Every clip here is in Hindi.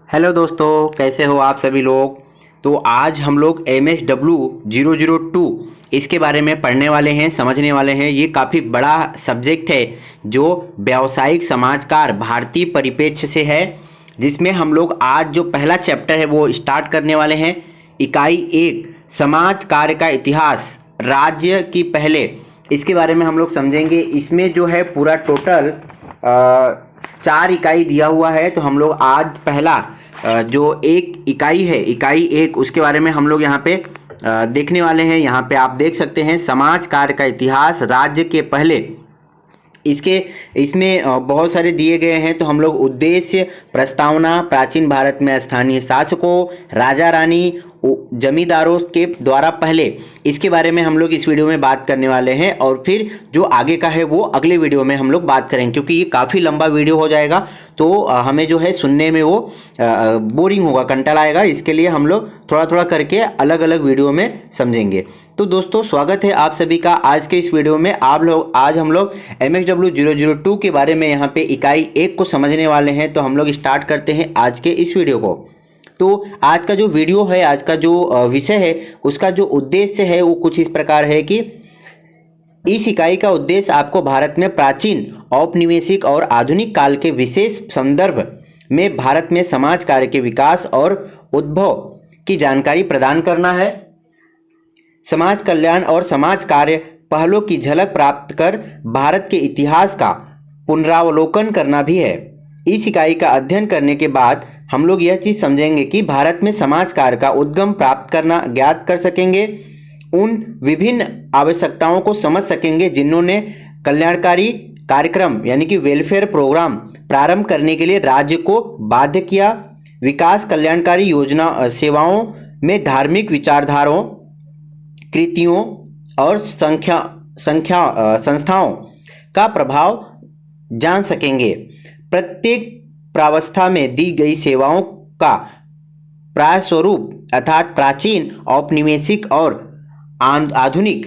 हेलो दोस्तों, कैसे हो आप सभी लोग। तो आज हम लोग MSW 002 इसके बारे में पढ़ने वाले हैं, समझने वाले हैं। ये काफ़ी बड़ा सब्जेक्ट है जो व्यावसायिक समाजकार भारतीय परिप्रेक्ष्य से है, जिसमें हम लोग आज जो पहला चैप्टर है वो स्टार्ट करने वाले हैं। इकाई 1 समाज कार्य का इतिहास राज्य की पहले, इसके बारे में हम लोग समझेंगे। इसमें जो है पूरा टोटल 4 इकाई दिया हुआ है। तो हम लोग आज पहला जो एक इकाई है, इकाई 1, उसके बारे में हम लोग यहाँ पे देखने वाले हैं। यहाँ पे आप देख सकते हैं समाज कार्य का इतिहास राज्य के पहले। इसमें बहुत सारे दिए गए हैं। तो हम लोग उद्देश्य, प्रस्तावना, प्राचीन भारत में स्थानीय शासकों, राजा रानी, जमींदारों के द्वारा पहले, इसके बारे में हम लोग इस वीडियो में बात करने वाले हैं। और फिर जो आगे का है वो अगले वीडियो में हम लोग बात करेंगे, क्योंकि ये काफ़ी लंबा वीडियो हो जाएगा। तो हमें जो है सुनने में वो बोरिंग होगा, कंटाल आएगा। इसके लिए हम लोग थोड़ा थोड़ा करके अलग अलग वीडियो में समझेंगे। तो दोस्तों, स्वागत है आप सभी का आज के इस वीडियो में। आज हम लोग MSW 002 के बारे में यहाँ पे इकाई 1 को समझने वाले हैं। तो हम लोग स्टार्ट करते हैं आज के इस वीडियो को। तो आज का जो वीडियो है, आज का जो विषय है, उसका जो उद्देश्य है वो कुछ इस प्रकार है कि इस इकाई का उद्देश्य आपको भारत में प्राचीन, औपनिवेशिक और आधुनिक काल के विशेष संदर्भ में भारत में समाज कार्य के विकास और उद्भव की जानकारी प्रदान करना है। समाज कल्याण और समाज कार्य पहलों की झलक प्राप्त कर भारत के इतिहास का पुनरावलोकन करना भी है। इस इकाई का अध्ययन करने के बाद हम लोग यह चीज़ समझेंगे कि भारत में समाज कार्य का उद्गम प्राप्त करना ज्ञात कर सकेंगे, उन विभिन्न आवश्यकताओं को समझ सकेंगे जिन्होंने कल्याणकारी कार्यक्रम यानी कि वेलफेयर प्रोग्राम प्रारंभ करने के लिए राज्य को बाध्य किया। विकास कल्याणकारी योजना सेवाओं में धार्मिक विचारधाराओं, कृतियों और संस्थाओं का प्रभाव जान सकेंगे। प्रत्येक प्रावस्था में दी गई सेवाओं का प्राय स्वरूप अर्थात प्राचीन, औपनिवेशिक और आधुनिक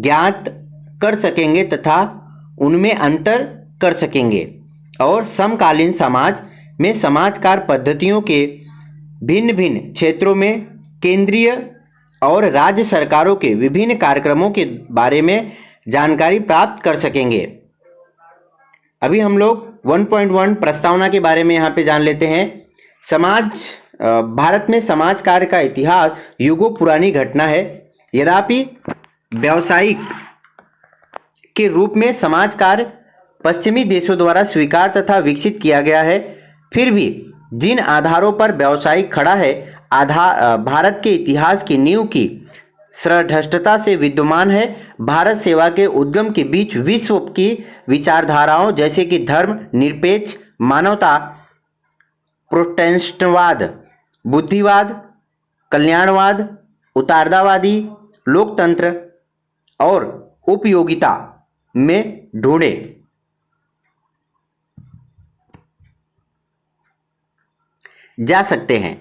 ज्ञात कर सकेंगे तथा उनमें अंतर कर सकेंगे। और समकालीन समाज में समाजकार पद्धतियों के भिन्न भिन्न क्षेत्रों में केंद्रीय और राज्य सरकारों के विभिन्न कार्यक्रमों के बारे में जानकारी प्राप्त कर सकेंगे। अभी हम लोग 1.1 प्रस्तावना के बारे में यहाँ पे जान लेते हैं। भारत में समाज कार्य का इतिहास युगों पुरानी घटना है। यद्यपि व्यावसायिक के रूप में समाज कार्य पश्चिमी देशों द्वारा स्वीकार तथा विकसित किया गया है, फिर भी जिन आधारों पर व्यावसायिक खड़ा है, भारत के इतिहास की नींव की श्रेष्ठता से विद्यमान है। भारत सेवा के उद्गम के बीच विश्व की विचारधाराओं जैसे कि धर्म निरपेक्ष, मानवता, प्रोटेस्टेंटवाद, बुद्धिवाद, कल्याणवाद, उदारतावादी, लोकतंत्र और उपयोगिता में ढूंढे जा सकते हैं।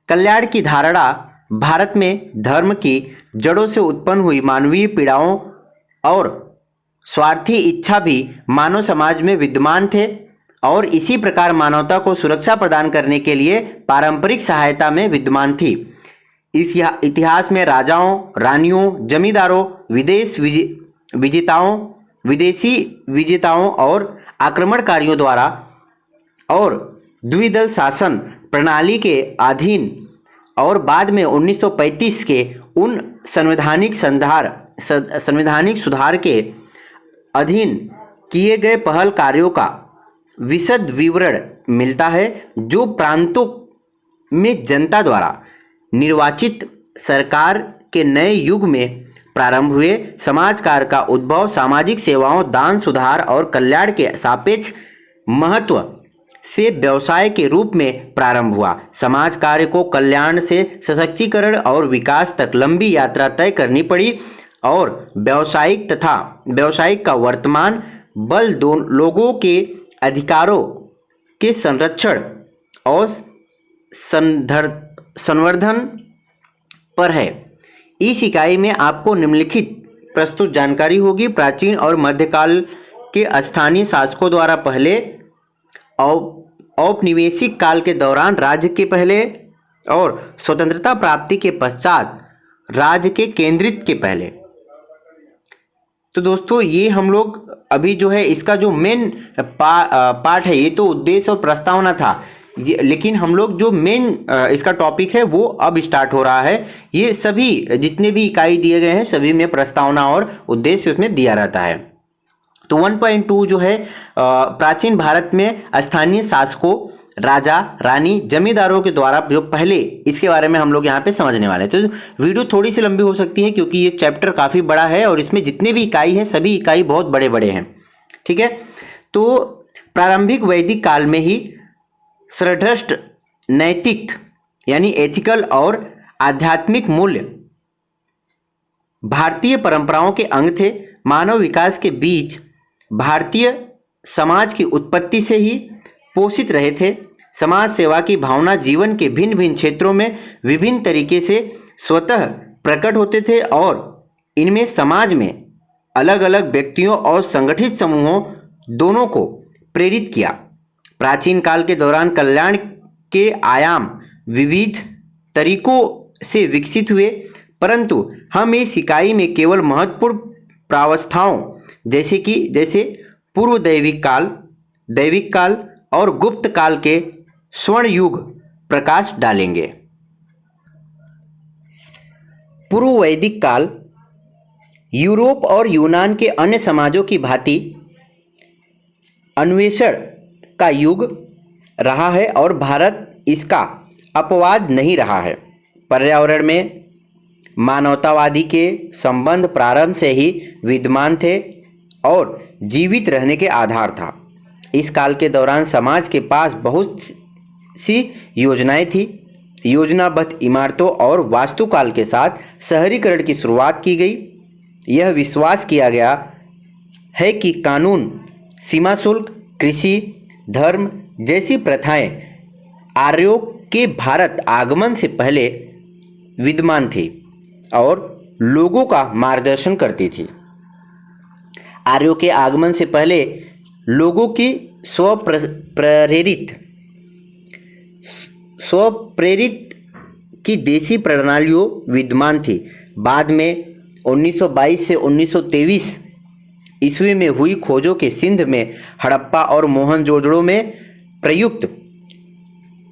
कल्याण की धारणा भारत में धर्म की जड़ों से उत्पन्न हुई मानवीय पीड़ाओं और स्वार्थी इच्छा भी मानव समाज में विद्यमान थे और इसी प्रकार मानवता को सुरक्षा प्रदान करने के लिए पारंपरिक सहायता में विद्यमान थी। इस इतिहास में राजाओं, रानियों, जमींदारों, विदेशी विजेताओं और आक्रमणकारियों द्वारा और द्विदल शासन प्रणाली के अधीन और बाद में 1935 के उन संवैधानिक सुधार के अधीन किए गए पहल कार्यों का विशद विवरण मिलता है, जो प्रांतों में जनता द्वारा निर्वाचित सरकार के नए युग में प्रारंभ हुए। समाज कार्य का उद्भव सामाजिक सेवाओं, दान, सुधार और कल्याण के सापेक्ष महत्व से व्यवसाय के रूप में प्रारंभ हुआ। समाज कार्य को कल्याण से सशक्तिकरण और विकास तक लंबी यात्रा तय करनी पड़ी और व्यवसायिक का वर्तमान बल लोगों के अधिकारों के संरक्षण और संवर्धन पर है। इस इकाई में आपको निम्नलिखित प्रस्तुत जानकारी होगी। प्राचीन और मध्यकाल के स्थानीय शासकों द्वारा पहले औपनिवेशिक काल के दौरान राज्य के पहले और स्वतंत्रता प्राप्ति के पश्चात राज्य के केंद्रित के पहले। तो दोस्तों ये हम लोग अभी जो है इसका जो मेन पार्ट है, ये तो उद्देश्य और प्रस्तावना था, लेकिन हम लोग जो मेन इसका टॉपिक है वो अब स्टार्ट हो रहा है। ये सभी जितने भी इकाई दिए गए हैं सभी में प्रस्तावना और उद्देश्य उसमें दिया रहता है। तो 1.2 जो है प्राचीन भारत में स्थानीय शासकों, राजा रानी, जमींदारों के द्वारा जो पहले, इसके बारे में हम लोग यहाँ पे समझने वाले हैं। तो वीडियो थोड़ी सी लंबी हो सकती है क्योंकि ये चैप्टर काफ़ी बड़ा है और इसमें जितने भी इकाई हैं सभी इकाई बहुत बड़े बड़े हैं, ठीक है। तो प्रारंभिक वैदिक काल में ही सृष्ट नैतिक यानी एथिकल और आध्यात्मिक मूल्य भारतीय परंपराओं के अंग थे। मानव विकास के बीच भारतीय समाज की उत्पत्ति से ही पोषित रहे थे। समाज सेवा की भावना जीवन के भिन्न भिन्न क्षेत्रों में विभिन्न तरीके से स्वतः प्रकट होते थे और इनमें समाज में अलग अलग व्यक्तियों और संगठित समूहों दोनों को प्रेरित किया। प्राचीन काल के दौरान कल्याण के आयाम विविध तरीकों से विकसित हुए, परंतु हम इस इकाई में केवल महत्वपूर्ण प्रावस्थाओं जैसे पूर्व दैविक काल और गुप्त काल के स्वर्ण युग प्रकाश डालेंगे। पूर्व वैदिक काल यूरोप और यूनान के अन्य समाजों की भांति अन्वेषण का युग रहा है और भारत इसका अपवाद नहीं रहा है। पर्यावरण में मानवतावादी के संबंध प्रारंभ से ही विद्यमान थे और जीवित रहने के आधार था। इस काल के दौरान समाज के पास बहुत सी योजनाएं थी। योजनाबद्ध इमारतों और वास्तुकाल के साथ शहरीकरण की शुरुआत की गई। यह विश्वास किया गया है कि कानून, सीमा शुल्क, कृषि, धर्म जैसी प्रथाएं आर्यों के भारत आगमन से पहले विद्यमान थी और लोगों का मार्गदर्शन करती थी। आर्यों के आगमन से पहले लोगों की स्वप्रेरित की देशी प्रणालियों विद्यमान थी। बाद में 1922 से 1923 ईस्वी में हुई खोजों के सिंध में, हड़प्पा और मोहनजोदड़ो में प्रयुक्त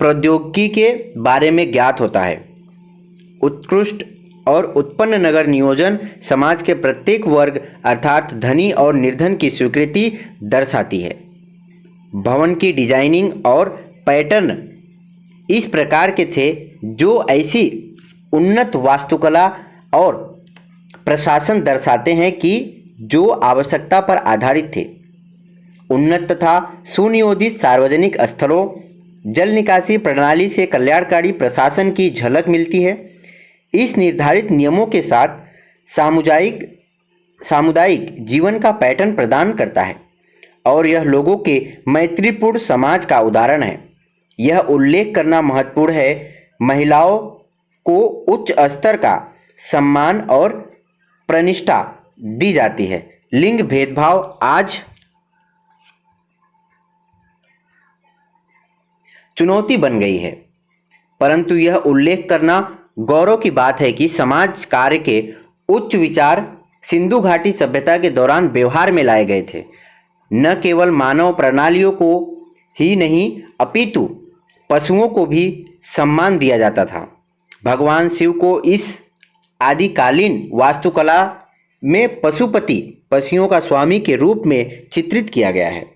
प्रौद्योगिकी के बारे में ज्ञात होता है। उत्कृष्ट और उत्पन्न नगर नियोजन समाज के प्रत्येक वर्ग अर्थात धनी और निर्धन की स्वीकृति दर्शाती है। भवन की डिजाइनिंग और पैटर्न इस प्रकार के थे जो ऐसी उन्नत वास्तुकला और प्रशासन दर्शाते हैं कि जो आवश्यकता पर आधारित थे। उन्नत तथा सुनियोजित सार्वजनिक स्थलों, जल निकासी प्रणाली से कल्याणकारी प्रशासन की झलक मिलती है। इस निर्धारित नियमों के साथ सामुदायिक जीवन का पैटर्न प्रदान करता है और यह लोगों के मैत्रीपूर्ण समाज का उदाहरण है। यह उल्लेख करना महत्वपूर्ण है, महिलाओं को उच्च स्तर का सम्मान और प्रतिष्ठा दी जाती है। लिंग भेदभाव आज चुनौती बन गई है, परंतु यह उल्लेख करना गौरव की बात है कि समाज कार्य के उच्च विचार सिंधु घाटी सभ्यता के दौरान व्यवहार में लाए गए थे। न केवल मानव प्रणालियों को ही नहीं अपितु पशुओं को भी सम्मान दिया जाता था। भगवान शिव को इस आदिकालीन वास्तुकला में पशुओं का स्वामी के रूप में चित्रित किया गया है।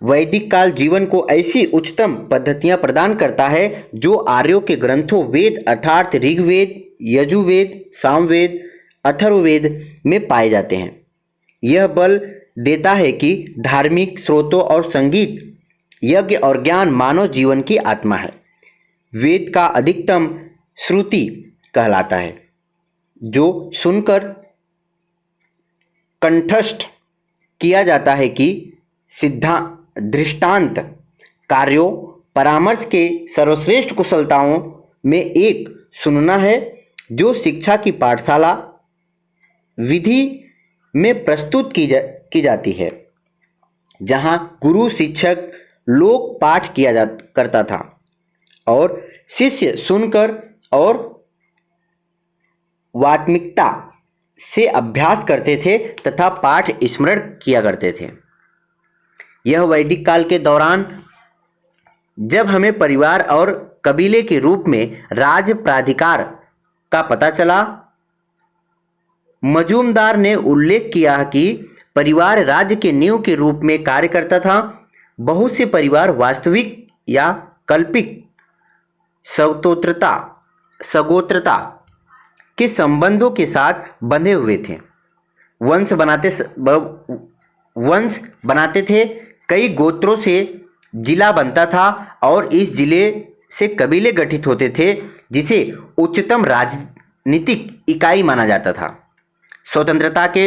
वैदिक काल जीवन को ऐसी उच्चतम पद्धतियां प्रदान करता है जो आर्यों के ग्रंथों वेद अर्थात ऋग्वेद, यजुर्वेद, सामवेद, अथर्ववेद में पाए जाते हैं। यह बल देता है कि धार्मिक स्रोतों और संगीत, यज्ञ और ज्ञान मानव जीवन की आत्मा है। वेद का अधिकतम श्रुति कहलाता है जो सुनकर कंठस्थ किया जाता है कि दृष्टांत कार्यों परामर्श के सर्वश्रेष्ठ कुशलताओं में एक सुनना है जो शिक्षा की पाठशाला विधि में प्रस्तुत की जाती है, जहां गुरु शिक्षक लोक पाठ किया जा करता था और शिष्य सुनकर और वात्मिकता से अभ्यास करते थे तथा पाठ स्मरण किया करते थे। यह वैदिक काल के दौरान जब हमें परिवार और कबीले के रूप में राज प्राधिकार का पता चला, मजूमदार ने उल्लेख किया कि परिवार राज्य के नींव के रूप में कार्य करता था। बहुत से परिवार वास्तविक या कल्पित सगोत्रता के संबंधों के साथ बंधे हुए थे। वंश बनाते थे। कई गोत्रों से जिला बनता था और इस जिले से कबीले गठित होते थे जिसे उच्चतम राजनीतिक इकाई माना जाता था। स्वतंत्रता के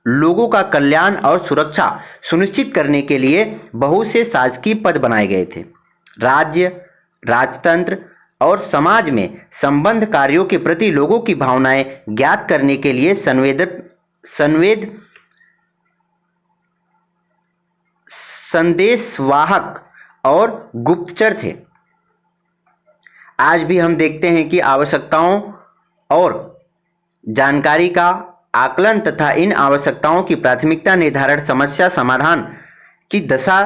लोगों का कल्याण और सुरक्षा सुनिश्चित करने के लिए बहुत से शासकीय पद बनाए गए थे। राज्य, राजतंत्र और समाज में संबंध कार्यों के प्रति लोगों की भावनाएं ज्ञात करने के लिए संदेशवाहक और गुप्तचर थे। आज भी हम देखते हैं कि आवश्यकताओं और जानकारी का आकलन तथा इन आवश्यकताओं की प्राथमिकता निर्धारण समस्या समाधान की दशा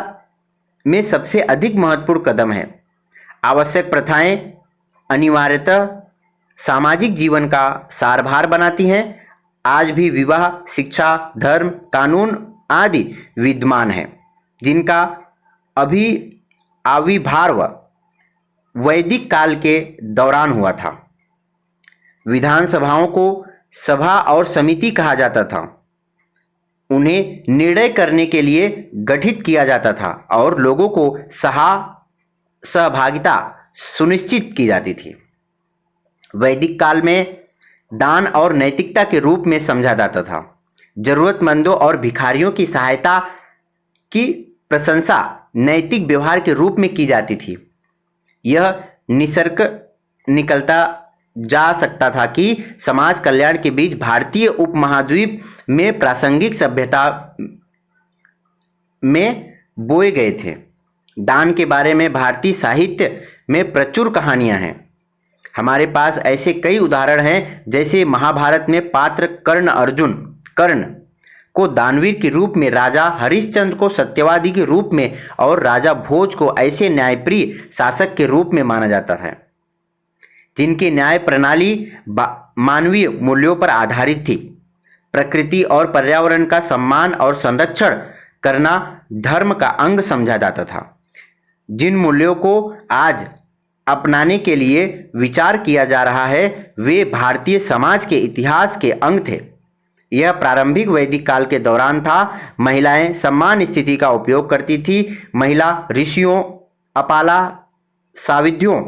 में सबसे अधिक महत्वपूर्ण कदम है। आवश्यक प्रथाएं अनिवार्यतः सामाजिक जीवन का सारभार बनाती हैं। आज भी विवाह, शिक्षा, धर्म, कानून आदि विद्यमान हैं जिनका आविर्भाव वैदिक काल के दौरान हुआ था। विधानसभाओं को सभा और समिति कहा जाता था। उन्हें निर्णय करने के लिए गठित किया जाता था और लोगों को सहभागिता सुनिश्चित की जाती थी। वैदिक काल में दान और नैतिकता के रूप में समझा जाता था। जरूरतमंदों और भिखारियों की सहायता की प्रशंसा नैतिक व्यवहार के रूप में की जाती थी। यह निकलता जा सकता था कि समाज कल्याण के बीच भारतीय उपमहाद्वीप में प्रासंगिक सभ्यता में बोए गए थे। दान के बारे में भारतीय साहित्य में प्रचुर कहानियां हैं। हमारे पास ऐसे कई उदाहरण हैं, जैसे महाभारत में पात्र कर्ण को दानवीर के रूप में, राजा हरिश्चंद्र को सत्यवादी के रूप में और राजा भोज को ऐसे न्यायप्रिय शासक के रूप में माना जाता है जिनकी न्याय प्रणाली मानवीय मूल्यों पर आधारित थी। प्रकृति और पर्यावरण का सम्मान और संरक्षण करना धर्म का अंग समझा जाता था। जिन मूल्यों को आज अपनाने के लिए विचार किया जा रहा है वे भारतीय समाज के इतिहास के अंग थे। यह प्रारंभिक वैदिक काल के दौरान था। महिलाएं सम्मान स्थिति का उपयोग करती थी। महिला ऋषियों, अपाला, सावित्रियों,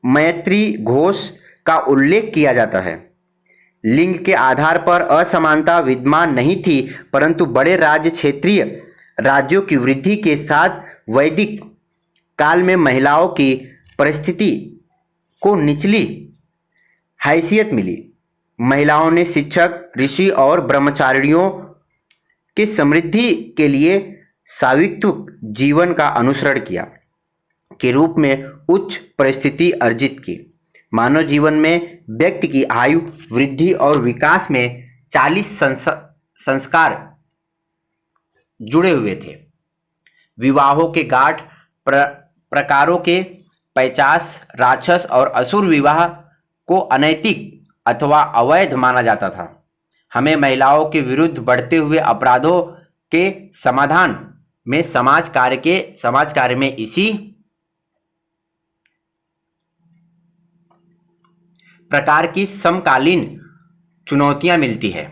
मैत्री घोष का उल्लेख किया जाता है। लिंग के आधार पर असमानता विद्यमान नहीं थी, परंतु बड़े राज्य क्षेत्रीय राज्यों की वृद्धि के साथ वैदिक काल में महिलाओं की परिस्थिति को निचली हैसियत मिली। महिलाओं ने शिक्षक, ऋषि और ब्रह्मचारिणियों के समृद्धि के लिए सात्विक जीवन का अनुसरण किया के रूप में उच्च परिस्थिति अर्जित की। मानव जीवन में व्यक्ति की आयु वृद्धि और विकास में 40 संस्कार जुड़े हुए थे। विवाहों के गाठ प्रकारों के 50 राक्षस और असुर विवाह को अनैतिक अथवा अवैध माना जाता था। हमें महिलाओं के विरुद्ध बढ़ते हुए अपराधों के समाधान में समाज कार्य में इसी प्रकार की समकालीन चुनौतियां मिलती है।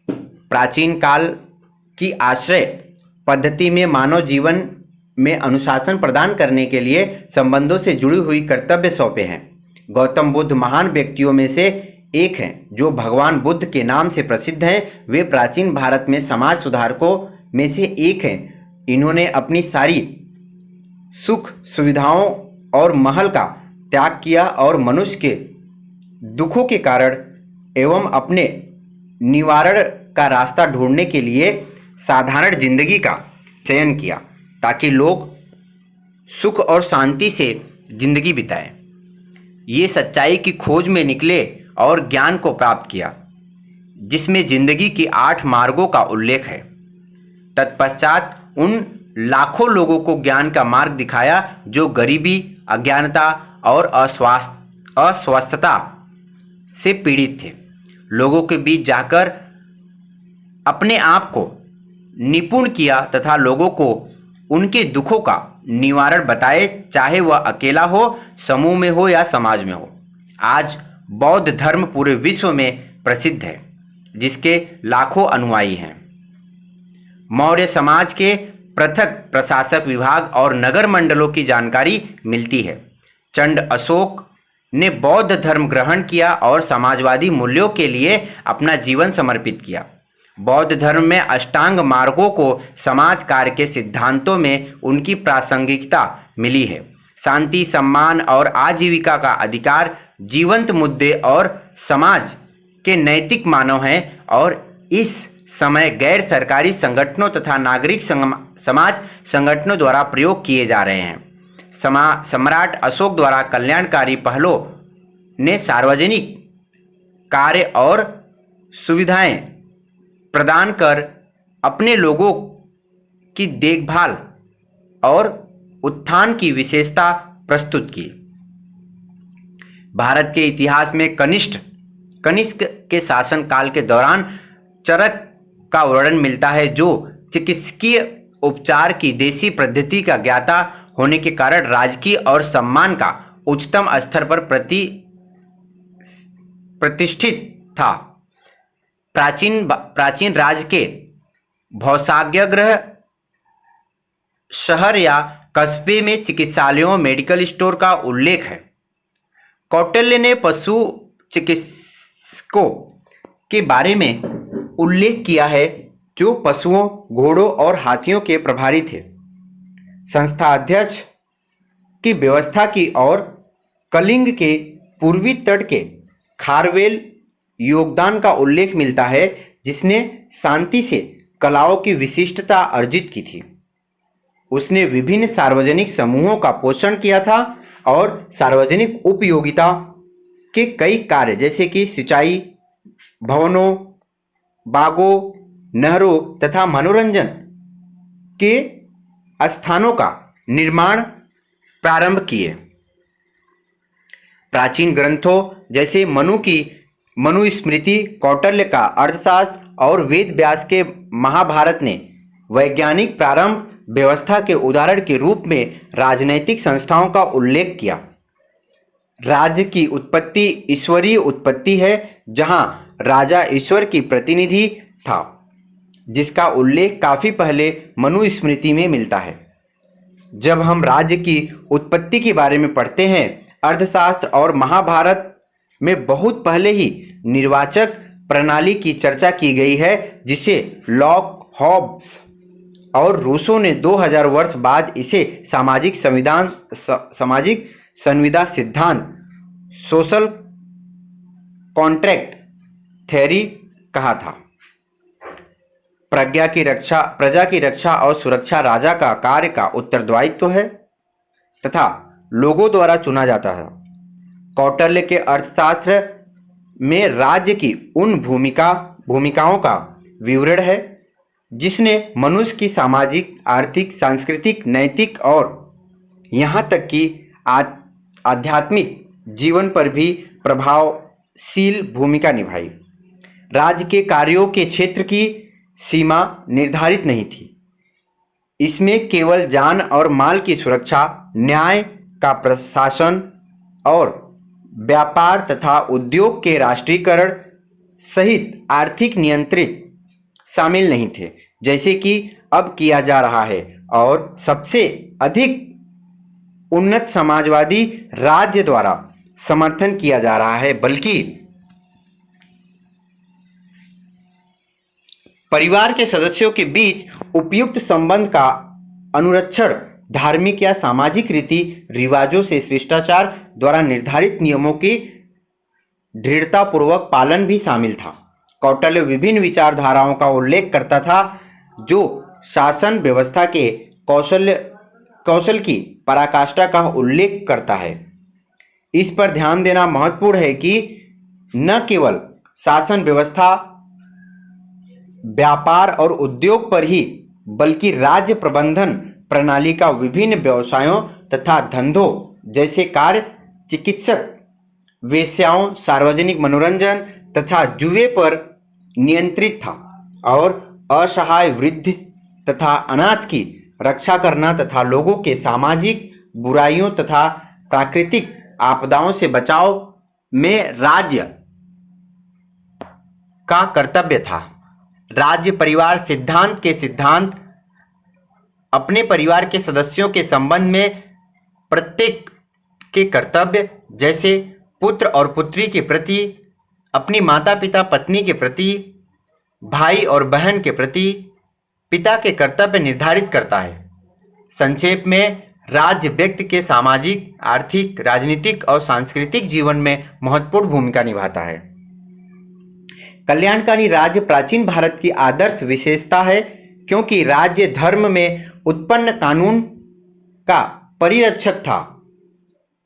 प्राचीन काल की आश्रय पद्धति में मानव जीवन में अनुशासन प्रदान करने के लिए संबंधों से जुड़ी हुई कर्तव्य सौंपे हैं। गौतम बुद्ध महान व्यक्तियों में से एक हैं जो भगवान बुद्ध के नाम से प्रसिद्ध हैं। वे प्राचीन भारत में समाज सुधारकों में से एक हैं। इन्होंने अपनी सारी सुख सुविधाओं और महल का त्याग किया और मनुष्य के दुखों के कारण एवं अपने निवारण का रास्ता ढूंढने के लिए साधारण जिंदगी का चयन किया ताकि लोग सुख और शांति से जिंदगी बिताएं। ये सच्चाई की खोज में निकले और ज्ञान को प्राप्त किया, जिसमें जिंदगी की 8 मार्गों का उल्लेख है। तत्पश्चात उन लाखों लोगों को ज्ञान का मार्ग दिखाया जो गरीबी, अज्ञानता और अस्वस्थता से पीड़ित थे। लोगों के बीच जाकर अपने आप को निपुण किया तथा लोगों को उनके दुखों का निवारण बताए, चाहे वह अकेला हो, समूह में हो या समाज में हो। आज बौद्ध धर्म पूरे विश्व में प्रसिद्ध है, जिसके लाखों अनुयायी हैं। मौर्य समाज के पृथक प्रशासक विभाग और नगर मंडलों की जानकारी मिलती है। चंड अशोक ने बौद्ध धर्म ग्रहण किया और समाजवादी मूल्यों के लिए अपना जीवन समर्पित किया। बौद्ध धर्म में अष्टांग मार्गों को समाज कार्य के सिद्धांतों में उनकी प्रासंगिकता मिली है। शांति, सम्मान और आजीविका का अधिकार जीवंत मुद्दे और समाज के नैतिक मानव हैं और इस समय गैर सरकारी संगठनों तथा नागरिक समाज संगठनों द्वारा प्रयोग किए जा रहे हैं। सम्राट अशोक द्वारा कल्याणकारी पहलों ने सार्वजनिक कार्य और सुविधाएं प्रदान कर अपने लोगों की देखभाल और उत्थान की विशेषता प्रस्तुत की। भारत के इतिहास में कनिष्क के शासन काल के दौरान चरक का वर्णन मिलता है, जो चिकित्सकीय उपचार की देसी पद्धति का ज्ञाता होने के कारण राजकीय और सम्मान का उच्चतम स्तर पर प्रतिष्ठित था। प्राचीन राज्य के भौसाग्यग्रह शहर या कस्बे में चिकित्सालयों, मेडिकल स्टोर का उल्लेख है। कौटिल्य ने पशु चिकित्सकों के बारे में उल्लेख किया है जो पशुओं, घोड़ों और हाथियों के प्रभारी थे। संस्था अध्यक्ष की व्यवस्था की और कलिंग के पूर्वी तट के खारवेल योगदान का उल्लेख मिलता है, जिसने शांति से कलाओं की विशिष्टता अर्जित की थी। उसने विभिन्न सार्वजनिक समूहों का पोषण किया था और सार्वजनिक उपयोगिता के कई कार्य जैसे कि सिंचाई, भवनों, बागों, नहरों तथा मनोरंजन के स्थानों का निर्माण प्रारंभ किए। प्राचीन ग्रंथों जैसे मनुस्मृति, कौटिल्य का अर्थशास्त्र और वेद व्यास के महाभारत ने वैज्ञानिक प्रारंभ व्यवस्था के उदाहरण के रूप में राजनैतिक संस्थाओं का उल्लेख किया। राज्य की उत्पत्ति ईश्वरीय उत्पत्ति है, जहां राजा ईश्वर की प्रतिनिधि था, जिसका उल्लेख काफी पहले मनुस्मृति में मिलता है। जब हम राज्य की उत्पत्ति के बारे में पढ़ते हैं, अर्थशास्त्र और महाभारत में बहुत पहले ही निर्वाचक प्रणाली की चर्चा की गई है, जिसे लॉक, हॉब्स और रूसो ने 2000 वर्ष बाद इसे सामाजिक संविदा सिद्धांत, सोशल कॉन्ट्रैक्ट थ्योरी कहा था। प्रजा की रक्षा और सुरक्षा राजा का कार्य का उत्तरदायित्व है तथा लोगों द्वारा चुना जाता है। कौटिल्य के अर्थशास्त्र में राज्य की उन भूमिकाओं का विवरण है जिसने मनुष्य की सामाजिक, आर्थिक, सांस्कृतिक, नैतिक और यहाँ तक कि आध्यात्मिक जीवन पर भी प्रभावशील भूमिका निभाई। राज्य के कार्यों के क्षेत्र की सीमा निर्धारित नहीं थी। इसमें केवल जान और माल की सुरक्षा, न्याय का प्रशासन और व्यापार तथा उद्योग के राष्ट्रीयकरण सहित आर्थिक नियंत्रित शामिल नहीं थे, जैसे कि अब किया जा रहा है और सबसे अधिक उन्नत समाजवादी राज्य द्वारा समर्थन किया जा रहा है, बल्कि परिवार के सदस्यों के बीच उपयुक्त संबंध का अनुरक्षण, धार्मिक या सामाजिक रीति रिवाजों से शिष्टाचार द्वारा निर्धारित नियमों की दृढ़तापूर्वक पालन भी शामिल था। कौटिल्य विभिन्न विचारधाराओं का उल्लेख करता था, जो शासन व्यवस्था के कौशल की पराकाष्ठा का उल्लेख करता है। इस पर ध्यान देना महत्वपूर्ण है कि न केवल शासन व्यवस्था, व्यापार और उद्योग पर ही, बल्कि राज्य प्रबंधन प्रणाली का विभिन्न व्यवसायों तथा धंधों जैसे कार्य, चिकित्सक, वेश्याओं, सार्वजनिक मनोरंजन तथा जुए पर नियंत्रित था और असहाय वृद्ध तथा अनाथ की रक्षा करना तथा लोगों के सामाजिक बुराइयों तथा प्राकृतिक आपदाओं से बचाव में राज्य का कर्तव्य था। राज्य परिवार सिद्धांत के सिद्धांत अपने परिवार के सदस्यों के संबंध में प्रत्येक के कर्तव्य, जैसे पुत्र और पुत्री के प्रति, अपनी माता पिता पत्नी के प्रति, भाई और बहन के प्रति पिता के कर्तव्य निर्धारित करता है। संक्षेप में, राज्य व्यक्ति के सामाजिक, आर्थिक, राजनीतिक और सांस्कृतिक जीवन में महत्वपूर्ण भूमिका निभाता है। कल्याणकारी राज्य प्राचीन भारत की आदर्श विशेषता है, क्योंकि राज्य धर्म में उत्पन्न कानून का परिरक्षक था।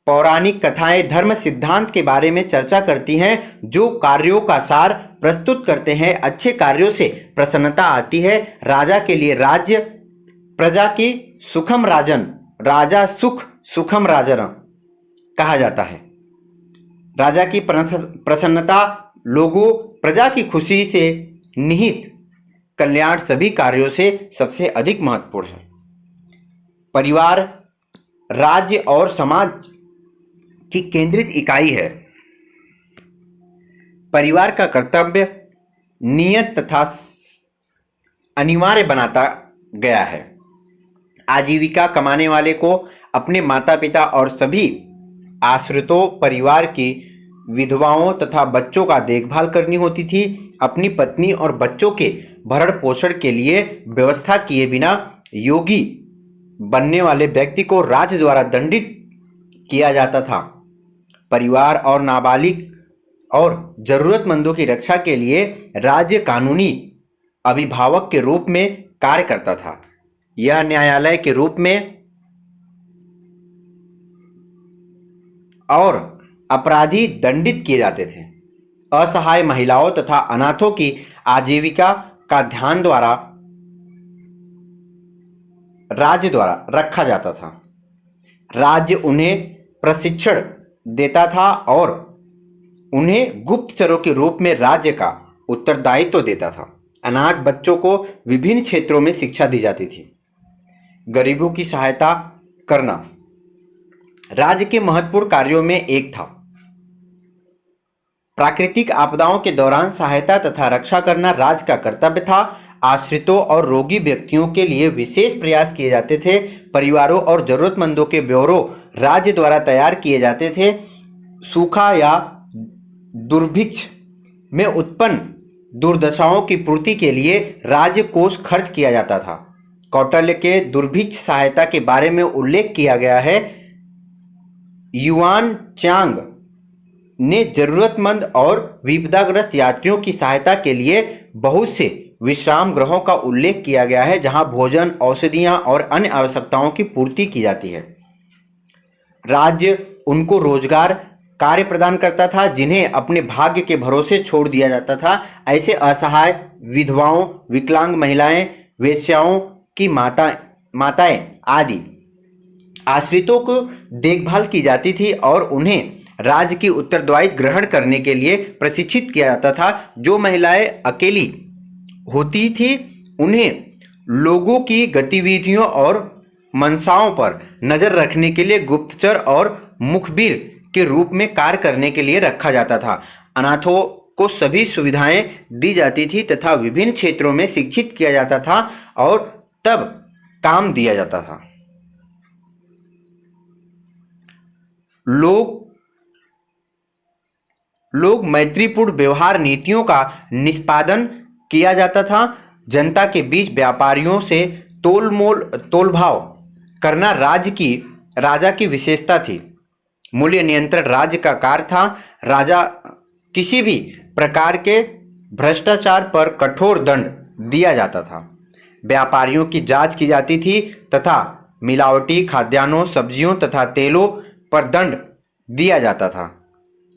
पौराणिक कथाएं धर्म सिद्धांत के बारे में चर्चा करती हैं, जो कार्यों का सार प्रस्तुत करते हैं। अच्छे कार्यों से प्रसन्नता आती है। राजा के लिए राज्य प्रजा की सुखम राजन, राजा सुख सुखम राजन कहा जाता है। राजा की प्रसन्नता, लोगों, प्रजा की खुशी से निहित कल्याण सभी कार्यों से सबसे अधिक महत्वपूर्ण है। परिवार राज्य और समाज की केंद्रित इकाई है। परिवार का कर्तव्य नियत तथा अनिवार्य बनाता गया है। आजीविका कमाने वाले को अपने माता पिता और सभी आश्रितों, परिवार की विधवाओं तथा बच्चों का देखभाल करनी होती थी। अपनी पत्नी और बच्चों के भरण पोषण के लिए व्यवस्था किए बिना योगी बनने वाले व्यक्ति को राज्य द्वारा दंडित किया जाता था। परिवार और नाबालिग और जरूरतमंदों की रक्षा के लिए राज्य कानूनी अभिभावक के रूप में कार्य करता था। यह न्यायालय के रूप में और अपराधी दंडित किए जाते थे। असहाय महिलाओं तथा अनाथों की आजीविका का ध्यान राज्य द्वारा रखा जाता था। राज्य उन्हें प्रशिक्षण देता था और उन्हें गुप्तचरों के रूप में राज्य का उत्तरदायित्व देता था। अनाथ बच्चों को विभिन्न क्षेत्रों में शिक्षा दी जाती थी। गरीबों की सहायता करना राज्य के महत्वपूर्ण कार्यों में एक था। प्राकृतिक आपदाओं के दौरान सहायता तथा रक्षा करना राज्य का कर्तव्य था। आश्रितों और रोगी व्यक्तियों के लिए विशेष प्रयास किए जाते थे। परिवारों और जरूरतमंदों के ब्यौरे राज्य द्वारा तैयार किए जाते थे। सूखा या दुर्भिक्ष में उत्पन्न दुर्दशाओं की पूर्ति के लिए राज्य कोष खर्च किया जाता था। कौटिल्य के दुर्भिक्ष सहायता के बारे में उल्लेख किया गया है। युआन चांग ने जरूरतमंद और विपदाग्रस्त यात्रियों की सहायता के लिए बहुत से विश्राम गृहों का उल्लेख किया गया है, जहां भोजन, औषधियां और अन्य आवश्यकताओं की पूर्ति की जाती है। राज्य उनको रोजगार कार्य प्रदान करता था, जिन्हें अपने भाग्य के भरोसे छोड़ दिया जाता था। ऐसे असहाय, विधवाओं, विकलांग महिलाएं, वेश्याओं की माताएं आदि आश्रितों को देखभाल की जाती थी और उन्हें राज्य की उत्तरदायित्व ग्रहण करने के लिए प्रशिक्षित किया जाता था। जो महिलाएं अकेली होती थी, उन्हें लोगों की गतिविधियों और मंशाओं पर नजर रखने के लिए गुप्तचर और मुखबिर के रूप में कार्य करने के लिए रखा जाता था। अनाथों को सभी सुविधाएं दी जाती थी तथा विभिन्न क्षेत्रों में शिक्षित किया जाता था और तब काम दिया जाता था। लोग मैत्रीपूर्ण व्यवहार नीतियों का निष्पादन किया जाता था। जनता के बीच व्यापारियों से तोलभाव करना राजा की विशेषता थी। मूल्य नियंत्रण राज्य का कार्य था। राजा किसी भी प्रकार के भ्रष्टाचार पर कठोर दंड दिया जाता था। व्यापारियों की जांच की जाती थी तथा मिलावटी खाद्यान्नों, सब्जियों तथा तेलों पर दंड दिया जाता था।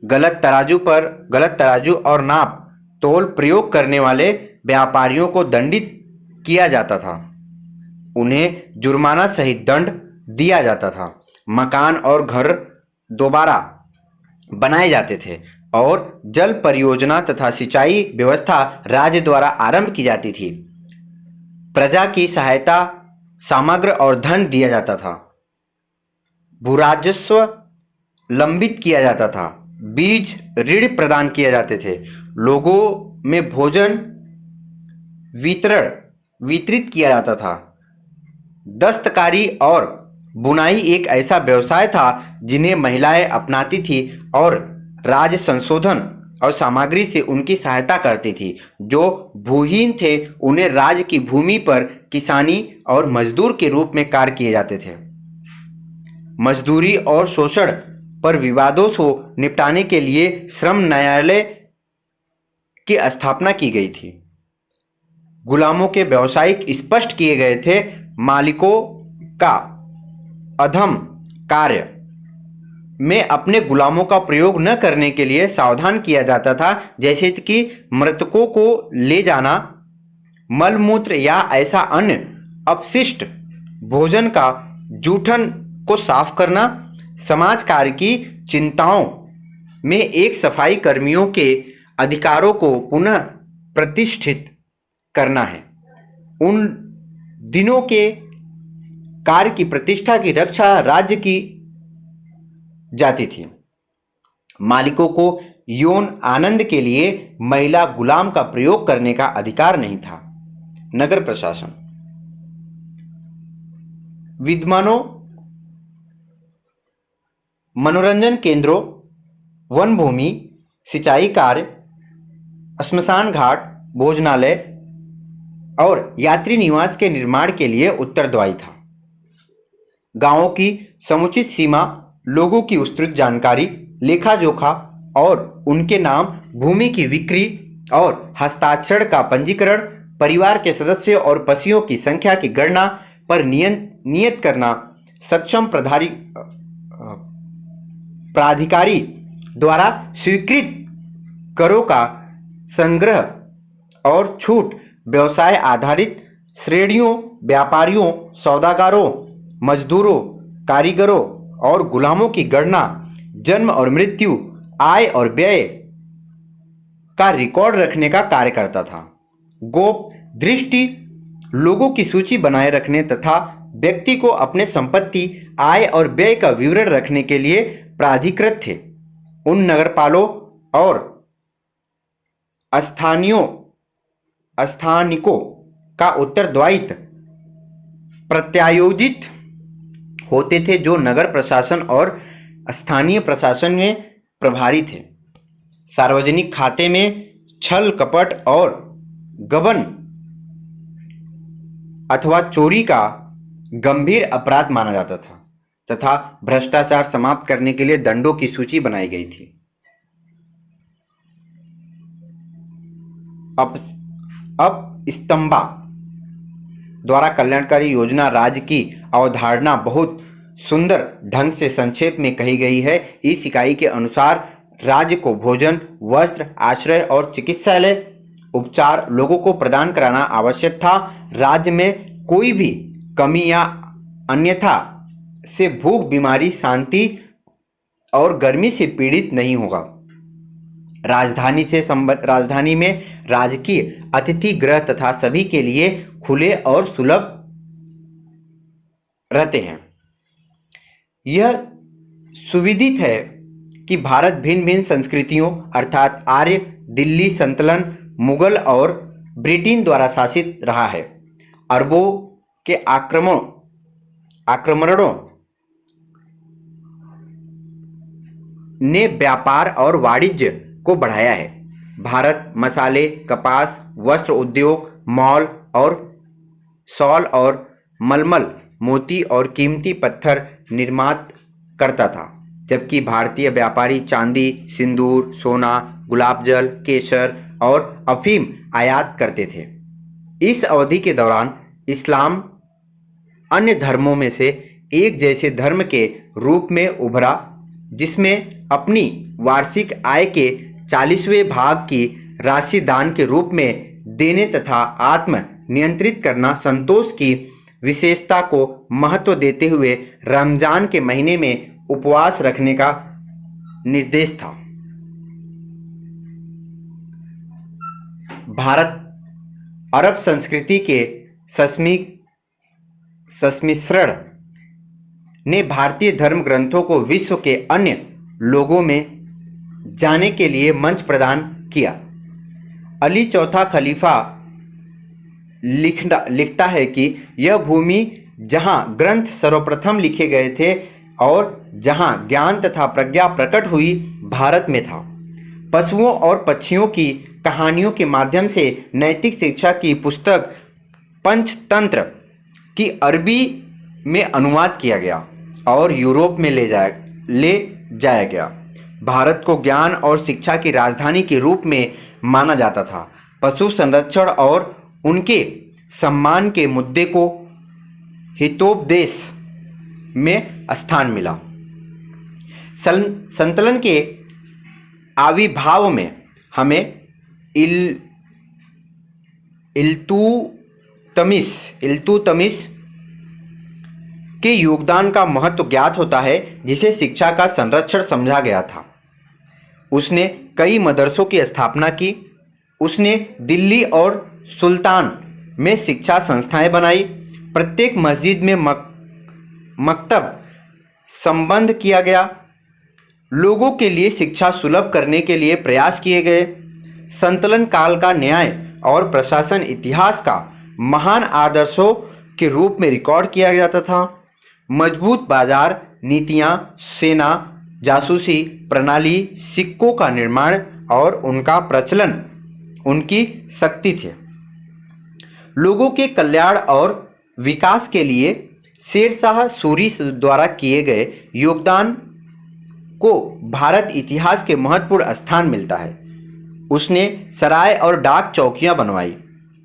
गलत तराजू और नाप तोल प्रयोग करने वाले व्यापारियों को दंडित किया जाता था। उन्हें जुर्माना सहित दंड दिया जाता था। मकान और घर दोबारा बनाए जाते थे और जल परियोजना तथा सिंचाई व्यवस्था राज्य द्वारा आरंभ की जाती थी। प्रजा की सहायता सामग्री और धन दिया जाता था। भूराजस्व लंबित किया जाता था। बीज ऋण प्रदान किए जाते थे। लोगों में भोजन वितरित किया जाता था। दस्तकारी और बुनाई एक ऐसा व्यवसाय था जिन्हें महिलाएं अपनाती थी और राज्य संशोधन और सामग्री से उनकी सहायता करती थी। जो भूहीन थे उन्हें राज्य की भूमि पर किसानी और मजदूर के रूप में कार्य किए जाते थे। मजदूरी और शोषण पर विवादों को निपटाने के लिए श्रम न्यायालय की स्थापना की गई थी। गुलामों के व्यवसायिक स्पष्ट किए गए थे। मालिकों का अधम कार्य में अपने गुलामों का प्रयोग न करने के लिए सावधान किया जाता था, जैसे कि मृतकों को ले जाना, मलमूत्र या ऐसा अन्य अपशिष्ट भोजन का जूठन को साफ करना। समाज कार्य की चिंताओं में एक सफाई कर्मियों के अधिकारों को पुनः प्रतिष्ठित करना है। उन दिनों के कार्य की प्रतिष्ठा की रक्षा राज्य की जाती थी। मालिकों को यौन आनंद के लिए महिला गुलाम का प्रयोग करने का अधिकार नहीं था। नगर प्रशासन विद्वानों, मनोरंजन केंद्रों, वन भूमि, सिंचाई कार्य, श्मशान घाट, भोजनालय और यात्री निवास के निर्माण के लिए उत्तरदायी था। गांवों की समुचित सीमा, लोगों की विस्तृत जानकारी, लेखा जोखा और उनके नाम, भूमि की बिक्री और हस्ताक्षर का पंजीकरण, परिवार के सदस्यों और पशुओं की संख्या की गणना पर नियत करना, सक्षम प्राधिकारी द्वारा स्वीकृत करों का संग्रह और छूट, व्यवसाय आधारित श्रेणियों, व्यापारियों, सौदागरों, मजदूरों, कारीगरों और गुलामों की गणना, जन्म और मृत्यु, आय और व्यय का रिकॉर्ड रखने का कार्य करता था। गोप दृष्टि लोगों की सूची बनाए रखने तथा व्यक्ति को अपने संपत्ति, आय और व्यय का विवरण रखने के लिए प्राधिकृत थे। उन नगरपालों और स्थानिकों का उत्तरदायित्व प्रत्यायोजित होते थे जो नगर प्रशासन और स्थानीय प्रशासन में प्रभारी थे। सार्वजनिक खाते में छल कपट और गबन अथवा चोरी का गंभीर अपराध माना जाता था तथा भ्रष्टाचार समाप्त करने के लिए दंडों की सूची बनाई गई थी। अब स्तंभा द्वारा कल्याणकारी योजना राज्य की अवधारणा बहुत सुंदर ढंग से संक्षेप में कही गई है। इस इकाई के अनुसार राज्य को भोजन, वस्त्र, आश्रय और चिकित्सालय उपचार लोगों को प्रदान कराना आवश्यक था। राज्य में कोई भी कमी या अन्यथा से भूख, बीमारी, शांति और गर्मी से पीड़ित नहीं होगा। राजधानी में राजकीय अतिथि गृह तथा सभी के लिए खुले और सुलभ रहते हैं। यह सुविदित है कि भारत भिन्न भिन्न संस्कृतियों अर्थात आर्य, दिल्ली संतलन, मुगल और ब्रिटेन द्वारा शासित रहा है। अरबों के आक्रमणों ने व्यापार और वाणिज्य को बढ़ाया है। भारत मसाले, कपास, वस्त्र उद्योग, मॉल और शॉल और मलमल, मोती और कीमती पत्थर निर्यात करता था, जबकि भारतीय व्यापारी चांदी, सिंदूर, सोना, गुलाब जल, केसर और अफीम आयात करते थे। इस अवधि के दौरान इस्लाम अन्य धर्मों में से एक जैसे धर्म के रूप में उभरा, जिसमें अपनी वार्षिक आय के 40वें भाग की राशि दान के रूप में देने तथा आत्म नियंत्रित करना, संतोष की विशेषता को महत्व देते हुए रमजान के महीने में उपवास रखने का निर्देश था। भारत अरब संस्कृति के संमिश्रण ने भारतीय धर्म ग्रंथों को विश्व के अन्य लोगों में जाने के लिए मंच प्रदान किया। अली चौथा खलीफा लिखता है कि यह भूमि जहां ग्रंथ सर्वप्रथम लिखे गए थे और जहां ज्ञान तथा प्रज्ञा प्रकट हुई, भारत में था। पशुओं और पक्षियों की कहानियों के माध्यम से नैतिक शिक्षा की पुस्तक पंचतंत्र की अरबी में अनुवाद किया गया और यूरोप में ले जाया गया। भारत को ज्ञान और शिक्षा की राजधानी के रूप में माना जाता था। पशु संरक्षण और उनके सम्मान के मुद्दे को हितोपदेश में स्थान मिला। संतुलन के आविर्भाव में हमें इल्तुतमिश के योगदान का महत्व ज्ञात होता है, जिसे शिक्षा का संरक्षण समझा गया था। उसने कई मदरसों की स्थापना की। उसने दिल्ली और सुल्तान में शिक्षा संस्थाएं बनाई। प्रत्येक मस्जिद में मकतब संबंध किया गया। लोगों के लिए शिक्षा सुलभ करने के लिए प्रयास किए गए। संतुलन काल का न्याय और प्रशासन इतिहास का महान आदर्शों के रूप में रिकॉर्ड किया जाता था। मजबूत बाजार नीतियां, सेना, जासूसी प्रणाली, सिक्कों का निर्माण और उनका प्रचलन उनकी शक्ति थे। लोगों के कल्याण और विकास के लिए शेरशाह सूरी द्वारा किए गए योगदान को भारत इतिहास के महत्वपूर्ण स्थान मिलता है। उसने सराय और डाक चौकियां बनवाई,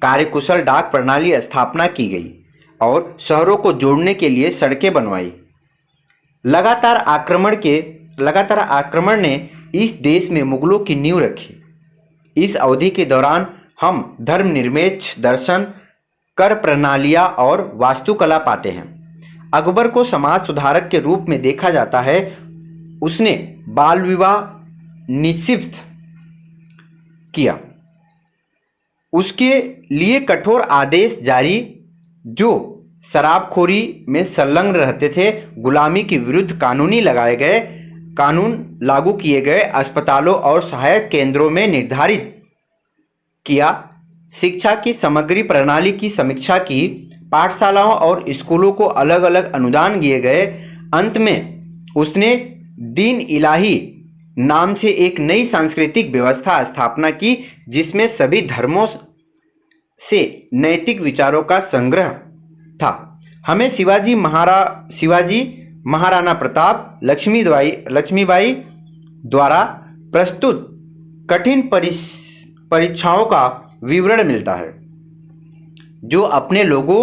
कार्यकुशल डाक प्रणाली स्थापना की गई और शहरों को जोड़ने के लिए सड़कें बनवाई। लगातार आक्रमण ने इस देश में मुगलों की नींव रखी। इस अवधि के दौरान हम धर्मनिरपेक्ष दर्शन, कर प्रणालियां और वास्तुकला पाते हैं। अकबर को समाज सुधारक के रूप में देखा जाता है। उसने बाल विवाह निषिद्ध किया, उसके लिए कठोर आदेश जारी जो शराबखोरी में संलग्न रहते थे, गुलामी के विरुद्ध कानून लागू किए गए, अस्पतालों और सहायक केंद्रों में निर्धारित किया, शिक्षा की समग्री प्रणाली की समीक्षा की, पाठशालाओं और स्कूलों को अलग अलग अनुदान दिए गए। अंत में उसने दीन इलाही नाम से एक नई सांस्कृतिक व्यवस्था स्थापना की, जिसमें सभी धर्मों से नैतिक विचारों का संग्रह था। हमें शिवाजी महाराणा प्रताप, लक्ष्मीबाई द्वारा प्रस्तुत कठिन परीक्षाओं का विवरण मिलता है, जो अपने लोगों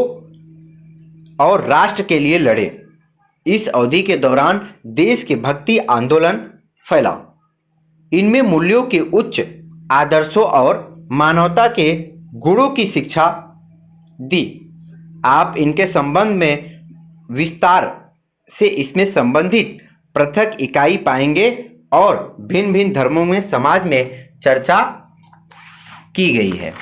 और राष्ट्र के लिए लड़े। इस अवधि के दौरान देश के भक्ति आंदोलन फैला। इनमें मूल्यों के उच्च आदर्शों और मानवता के गुणों की शिक्षा दी। आप इनके संबंध में विस्तार से इसमें संबंधित पृथक इकाई पाएंगे और भिन्न भिन्न धर्मों में समाज में चर्चा की गई है।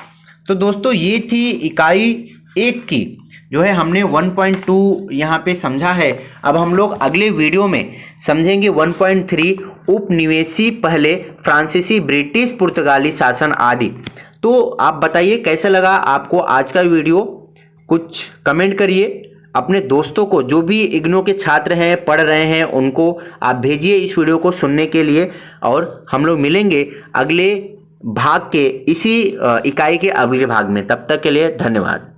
तो दोस्तों ये थी इकाई 1 की, जो है हमने 1.2 यहाँ पे समझा है। अब हम लोग अगले वीडियो में समझेंगे 1.3 उपनिवेशी, पहले फ्रांसीसी, ब्रिटिश, पुर्तगाली शासन आदि। तो आप बताइए कैसा लगा आपको आज का वीडियो, कुछ कमेंट करिए। अपने दोस्तों को, जो भी इग्नो के छात्र हैं, पढ़ रहे हैं, उनको आप भेजिए इस वीडियो को सुनने के लिए। और हम लोग मिलेंगे अगले भाग के, इसी इकाई के अगले भाग में। तब तक के लिए धन्यवाद।